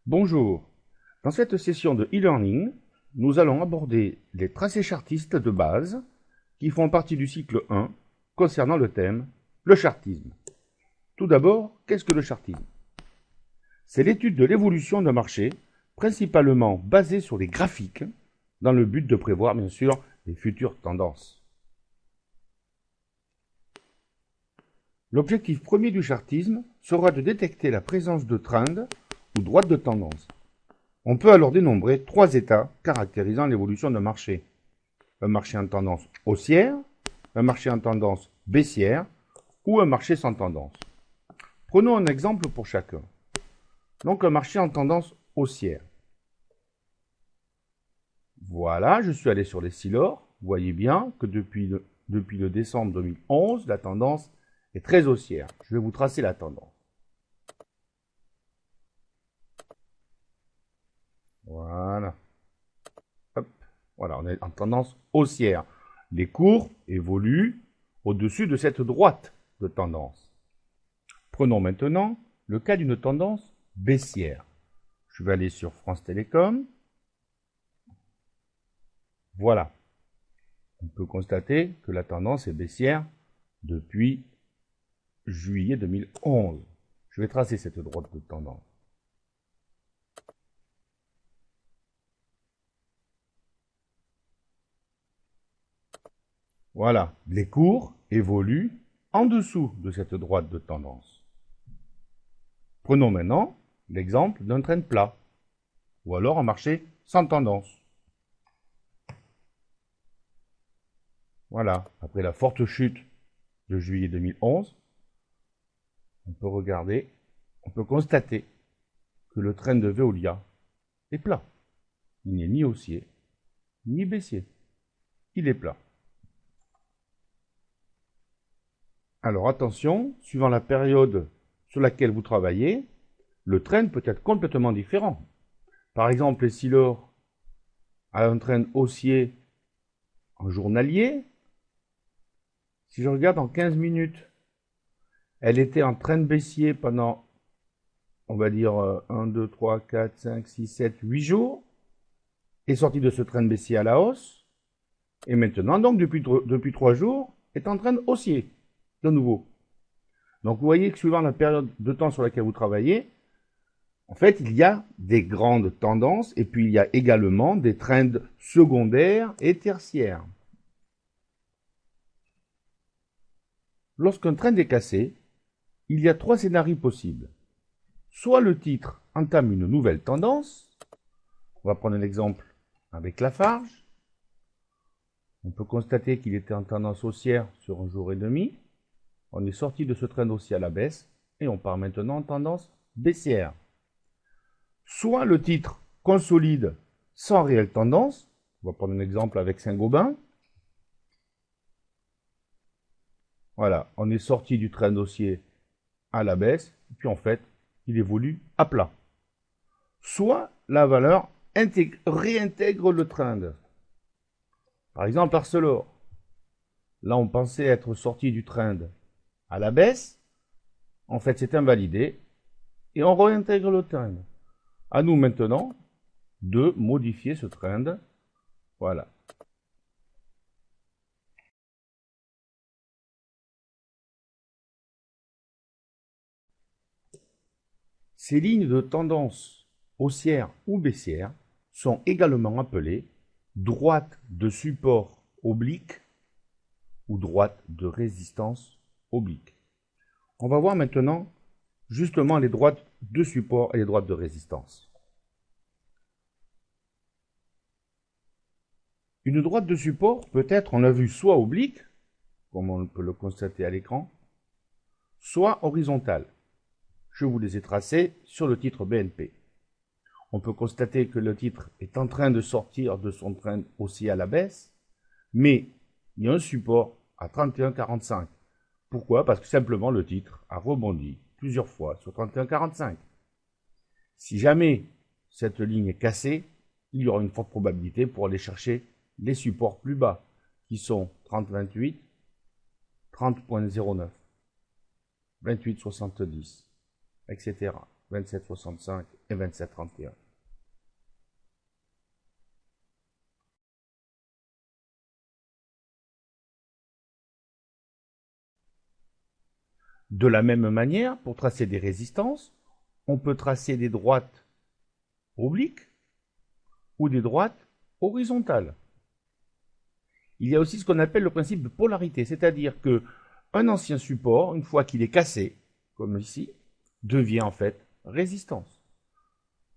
Bonjour, dans cette session de e-learning, nous allons aborder les tracés chartistes de base qui font partie du cycle 1 concernant le thème le chartisme. Tout d'abord, qu'est-ce que le chartisme? C'est l'étude de l'évolution d'un marché, principalement basée sur les graphiques, dans le but de prévoir bien sûr les futures tendances. L'objectif premier du chartisme sera de détecter la présence de trends ou droites de tendance. On peut alors dénombrer trois états caractérisant l'évolution d'un marché. Un marché en tendance haussière, un marché en tendance baissière ou un marché sans tendance. Prenons un exemple pour chacun. Donc un marché en tendance haussière. Voilà, je suis allé sur les Silor. Vous voyez bien que depuis le décembre 2011, la tendance est très haussière. Je vais vous tracer la tendance. Voilà. Hop. Voilà, on est en tendance haussière. Les cours évoluent au-dessus de cette droite de tendance. Prenons maintenant le cas d'une tendance baissière. Je vais aller sur France Télécom. Voilà. On peut constater que la tendance est baissière depuis juillet 2011. Je vais tracer cette droite de tendance. Voilà, les cours évoluent en dessous de cette droite de tendance. Prenons maintenant l'exemple d'un trend plat, ou alors un marché sans tendance. Voilà, après la forte chute de juillet 2011, on peut constater que le trend de Veolia est plat. Il n'est ni haussier, ni baissier. Il est plat. Alors attention, suivant la période sur laquelle vous travaillez, le trend peut être complètement différent. Par exemple, si l'or a un trend haussier en journalier, si je regarde en 15 minutes, elle était en trend baissier pendant, on va dire, 1, 2, 3, 4, 5, 6, 7, 8 jours, est sortie de ce trend baissier à la hausse, et maintenant, donc, depuis 3 jours, est en trend haussier, de nouveau. Donc, vous voyez que suivant la période de temps sur laquelle vous travaillez, en fait, il y a des grandes tendances, et puis il y a également des trends secondaires et tertiaires. Lorsqu'un trend est cassé, il y a trois scénarios possibles. Soit le titre entame une nouvelle tendance. On va prendre un exemple avec Lafarge. On peut constater qu'il était en tendance haussière sur un jour et demi. On est sorti de ce trend haussier à la baisse et on part maintenant en tendance baissière. Soit le titre consolide sans réelle tendance. On va prendre un exemple avec Saint-Gobain. Voilà, on est sorti du trend haussier à la baisse, et puis en fait, il évolue à plat. Soit la valeur réintègre le trend. Par exemple, Arcelor. Là, on pensait être sorti du trend à la baisse. En fait, c'est invalidé. Et on réintègre le trend. À nous maintenant de modifier ce trend. Voilà. Ces lignes de tendance haussière ou baissière sont également appelées droite de support oblique ou droite de résistance oblique. On va voir maintenant justement les droites de support et les droites de résistance. Une droite de support peut être, on l'a vu, soit oblique, comme on peut le constater à l'écran, soit horizontale. Je vous les ai tracées sur le titre BNP. On peut constater que le titre est en train de sortir de son trend haussier à la baisse, mais il y a un support à 31,45. Pourquoi? Parce que simplement le titre a rebondi plusieurs fois sur 31,45. Si jamais cette ligne est cassée, il y aura une forte probabilité pour aller chercher les supports plus bas, qui sont 30,28, 30,09, 28,70, etc. 27,65 et 27,31. De la même manière, pour tracer des résistances, on peut tracer des droites obliques ou des droites horizontales. Il y a aussi ce qu'on appelle le principe de polarité, c'est-à-dire que un ancien support, une fois qu'il est cassé, comme ici, devient en fait résistance.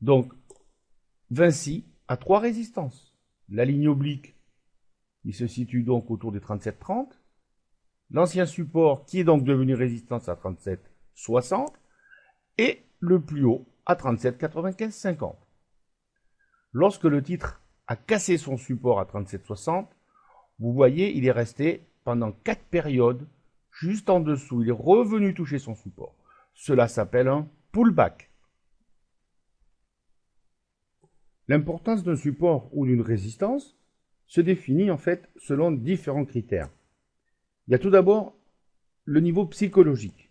Donc, Vinci a trois résistances. La ligne oblique, qui se situe donc autour des 37,30. L'ancien support, qui est donc devenu résistance à 37,60. Et le plus haut à 37,95,50. Lorsque le titre a cassé son support à 37,60, vous voyez, il est resté pendant 4 périodes juste en dessous. Il est revenu toucher son support. Cela s'appelle un pullback. L'importance d'un support ou d'une résistance se définit en fait selon différents critères. Il y a tout d'abord le niveau psychologique.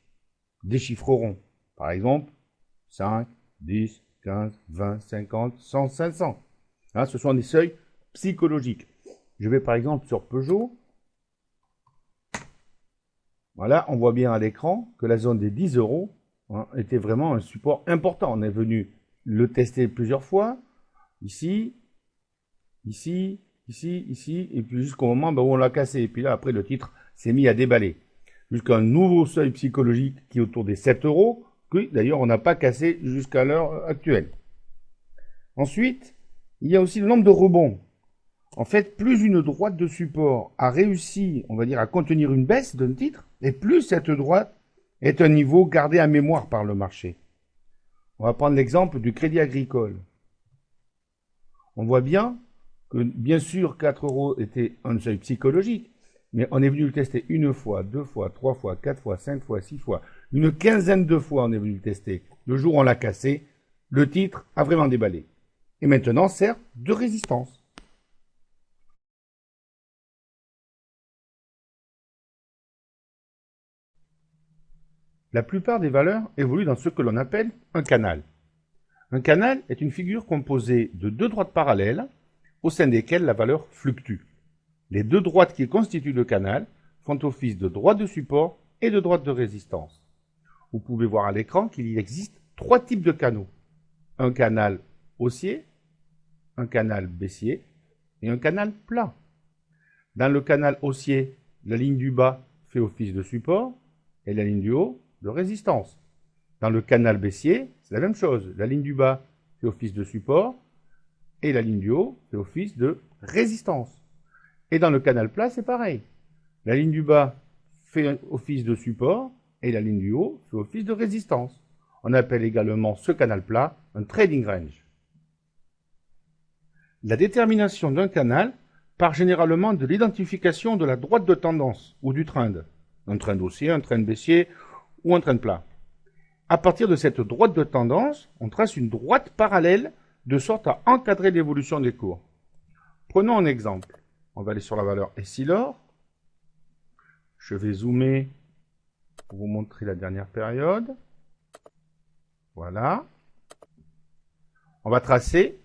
Des chiffres ronds. Par exemple, 5, 10, 15, 20, 50, 100, 500. Hein, ce sont des seuils psychologiques. Je vais par exemple sur Peugeot. Voilà, on voit bien à l'écran que la zone des 10 euros était vraiment un support important. On est venu le tester plusieurs fois. Ici, ici, ici, ici, et puis jusqu'au moment où on l'a cassé. Et puis là, après, le titre s'est mis à déballer. Jusqu'à un nouveau seuil psychologique qui est autour des 7 euros, que d'ailleurs on n'a pas cassé jusqu'à l'heure actuelle. Ensuite, il y a aussi le nombre de rebonds. En fait, plus une droite de support a réussi, on va dire, à contenir une baisse d'un titre, et plus cette droite est un niveau gardé à mémoire par le marché. On va prendre l'exemple du Crédit Agricole. On voit bien que, bien sûr, 4 euros était un seuil psychologique, mais on est venu le tester une fois, deux fois, trois fois, quatre fois, 5 fois, 6 fois, une quinzaine de fois on est venu le tester. Le jour où on l'a cassé, le titre a vraiment déballé. Et maintenant sert de résistance. La plupart des valeurs évoluent dans ce que l'on appelle un canal. Un canal est une figure composée de deux droites parallèles au sein desquelles la valeur fluctue. Les deux droites qui constituent le canal font office de droite de support et de droite de résistance. Vous pouvez voir à l'écran qu'il existe trois types de canaux. Un canal haussier, un canal baissier et un canal plat. Dans le canal haussier, la ligne du bas fait office de support et la ligne du haut de résistance. Dans le canal baissier, c'est la même chose. La ligne du bas fait office de support et la ligne du haut fait office de résistance. Et dans le canal plat, c'est pareil. La ligne du bas fait office de support et la ligne du haut fait office de résistance. On appelle également ce canal plat un trading range. La détermination d'un canal part généralement de l'identification de la droite de tendance ou du trend. Un trend haussier, un trend baissier ou un trend plat. À partir de cette droite de tendance, on trace une droite parallèle de sorte à encadrer l'évolution des cours. Prenons un exemple. On va aller sur la valeur Essilor. Je vais zoomer pour vous montrer la dernière période. Voilà. On va tracer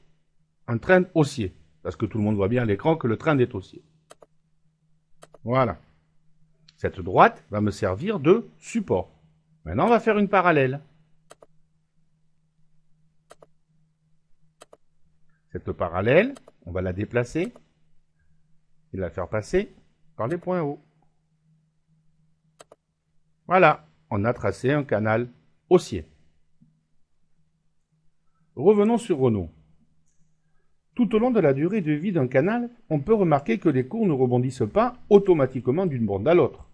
un trend haussier, parce que tout le monde voit bien à l'écran que le trend est haussier. Voilà. Cette droite va me servir de support. Maintenant, on va faire une parallèle. Cette parallèle, on va la déplacer et la faire passer par les points hauts. Voilà, on a tracé un canal haussier. Revenons sur Renault. Tout au long de la durée de vie d'un canal, on peut remarquer que les cours ne rebondissent pas automatiquement d'une bande à l'autre.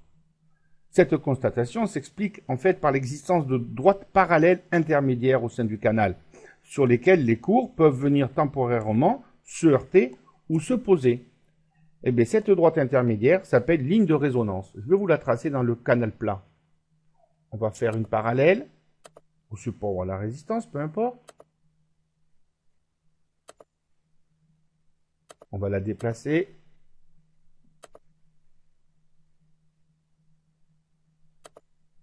Cette constatation s'explique en fait par l'existence de droites parallèles intermédiaires au sein du canal, sur lesquelles les cours peuvent venir temporairement se heurter ou se poser. Et bien, cette droite intermédiaire s'appelle ligne de résonance. Je vais vous la tracer dans le canal plat. On va faire une parallèle au support ou à la résistance, peu importe. On va la déplacer.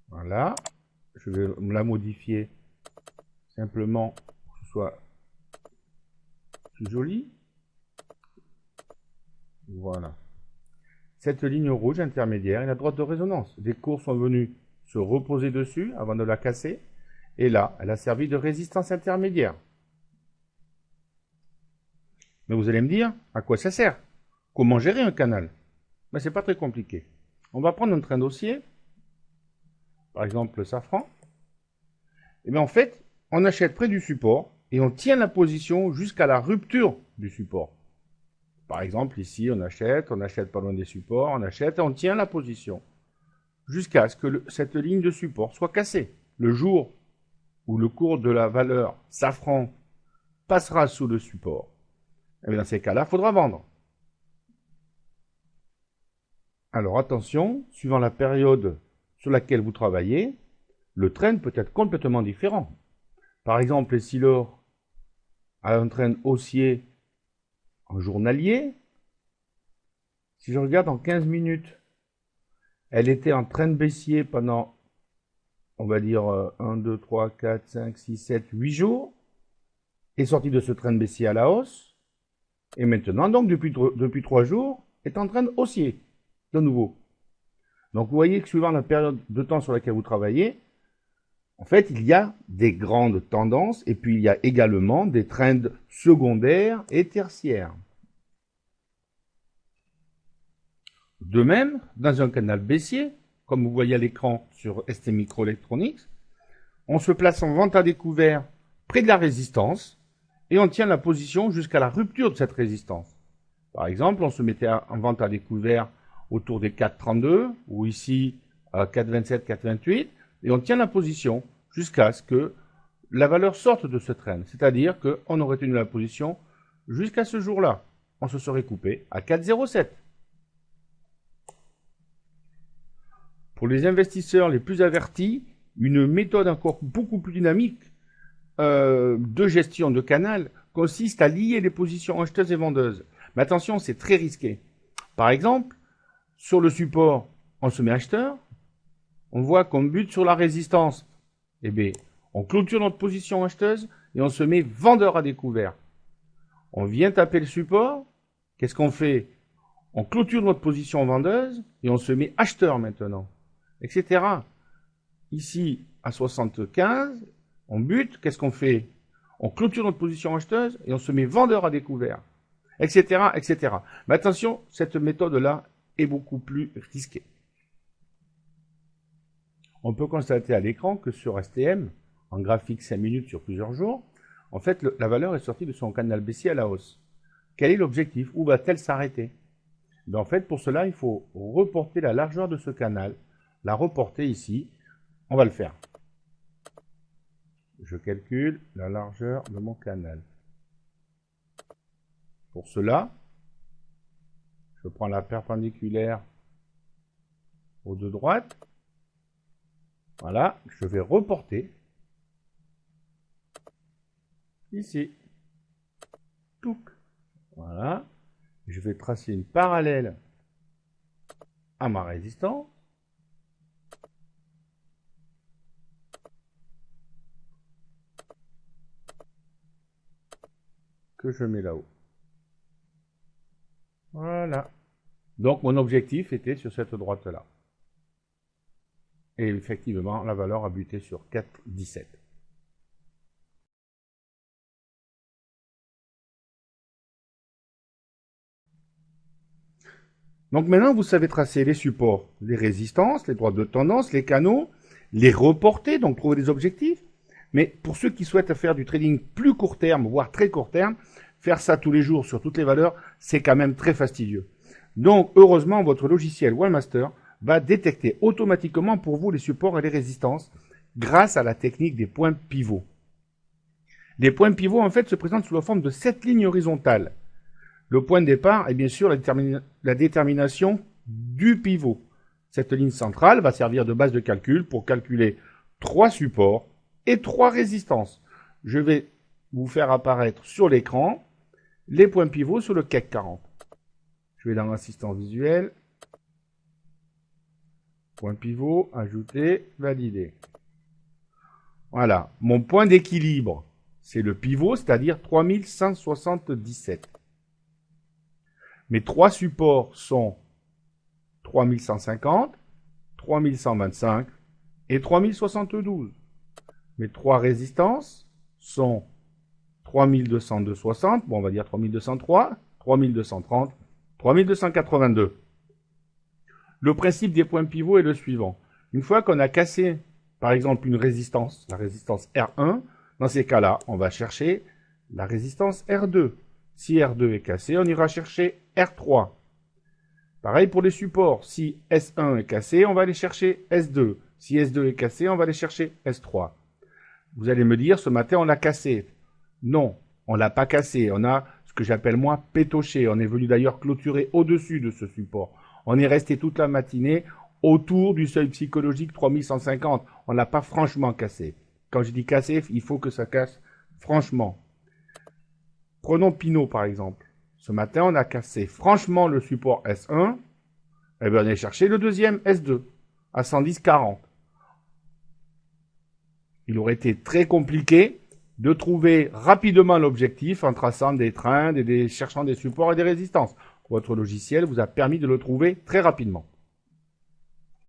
Voilà. Je vais la modifier simplement que ce soit plus joli. Voilà. Cette ligne rouge intermédiaire est la droite de résonance. Des cours sont venus se reposer dessus avant de la casser. Et là, elle a servi de résistance intermédiaire. Mais vous allez me dire, à quoi ça sert? Comment gérer un canal? Ben, c'est pas très compliqué. On va prendre un train d'osier, par exemple le safran. Et bien en fait, on achète près du support et on tient la position jusqu'à la rupture du support. Par exemple, ici, on achète pas loin des supports, on achète et on tient la position jusqu'à ce que cette ligne de support soit cassée. Le jour où le cours de la valeur safran passera sous le support, et bien dans ces cas-là, il faudra vendre. Alors attention, suivant la période sur laquelle vous travaillez, le trend peut être complètement différent. Par exemple, si l'or a un trend haussier en journalier, si je regarde en 15 minutes, elle était en trend baissier pendant, on va dire, 1, 2, 3, 4, 5, 6, 7, 8 jours, est sortie de ce trend baissier à la hausse, et maintenant, donc, depuis 3 jours, est en trend haussier, de nouveau. Donc, vous voyez que suivant la période de temps sur laquelle vous travaillez, en fait, il y a des grandes tendances, et puis il y a également des trends secondaires et tertiaires. De même, dans un canal baissier, comme vous voyez à l'écran sur ST Microelectronics, on se place en vente à découvert près de la résistance et on tient la position jusqu'à la rupture de cette résistance. Par exemple, on se mettait en vente à découvert autour des 4,32 ou ici à 4,27, 4,28 et on tient la position jusqu'à ce que la valeur sorte de ce trend. C'est-à-dire qu'on aurait tenu la position jusqu'à ce jour-là. On se serait coupé à 4,07. Pour les investisseurs les plus avertis, une méthode encore beaucoup plus dynamique de gestion de canal consiste à lier les positions acheteuses et vendeuses. Mais attention, c'est très risqué. Par exemple, sur le support, on se met acheteur, on voit qu'on bute sur la résistance. Eh bien, on clôture notre position acheteuse et on se met vendeur à découvert. On vient taper le support, qu'est-ce qu'on fait? On clôture notre position vendeuse et on se met acheteur maintenant, etc. Ici, à 75, on bute, qu'est-ce qu'on fait? On clôture notre position acheteuse et on se met vendeur à découvert, etc., etc. Mais attention, cette méthode-là est beaucoup plus risquée. On peut constater à l'écran que sur STM, en graphique 5 minutes sur plusieurs jours, en fait, la valeur est sortie de son canal baissier à la hausse. Quel est l'objectif? Où va-t-elle s'arrêter? En fait, pour cela, il faut reporter la largeur de ce canal, la reporter ici. On va le faire. Je calcule la largeur de mon canal. Pour cela, je prends la perpendiculaire aux deux droites. Voilà, je vais reporter ici. Touc. Voilà. Je vais tracer une parallèle à ma résistance. Que je mets là-haut. Voilà. Donc mon objectif était sur cette droite-là. Et effectivement, la valeur a buté sur 4,17. Donc maintenant, vous savez tracer les supports, les résistances, les droites de tendance, les canaux, les reporter, donc trouver des objectifs. Mais pour ceux qui souhaitent faire du trading plus court terme, voire très court terme, faire ça tous les jours sur toutes les valeurs, c'est quand même très fastidieux. Donc, heureusement, votre logiciel Wallmaster va détecter automatiquement pour vous les supports et les résistances grâce à la technique des points pivots. Les points pivots, en fait, se présentent sous la forme de 7 lignes horizontales. Le point de départ est bien sûr la détermination du pivot. Cette ligne centrale va servir de base de calcul pour calculer 3 supports et 3 résistances. Je vais vous faire apparaître sur l'écran les points pivots sur le CAC 40. Je vais dans l'assistance visuelle. Point pivot, ajouter, valider. Voilà, mon point d'équilibre, c'est le pivot, c'est-à-dire 3177. Mes trois supports sont 3150, 3125 et 3072. Mes trois résistances sont 3260, bon on va dire 3203, 3230, 3282. Le principe des points pivots est le suivant. Une fois qu'on a cassé, par exemple, une résistance, la résistance R1, dans ces cas-là, on va chercher la résistance R2. Si R2 est cassé, on ira chercher R3. Pareil pour les supports. Si S1 est cassé, on va aller chercher S2. Si S2 est cassé, on va aller chercher S3. Vous allez me dire, ce matin, on l'a cassé. Non, on l'a pas cassé. On a ce que j'appelle moi pétoché. On est venu d'ailleurs clôturer au-dessus de ce support. On est resté toute la matinée autour du seuil psychologique 3150. On l'a pas franchement cassé. Quand je dis cassé, il faut que ça casse franchement. Prenons Pinot par exemple. Ce matin, on a cassé franchement le support S1. Et bien, on est cherché le deuxième S2 à 110,40. Il aurait été très compliqué de trouver rapidement l'objectif en traçant des trends, cherchant des supports et des résistances. Votre logiciel vous a permis de le trouver très rapidement.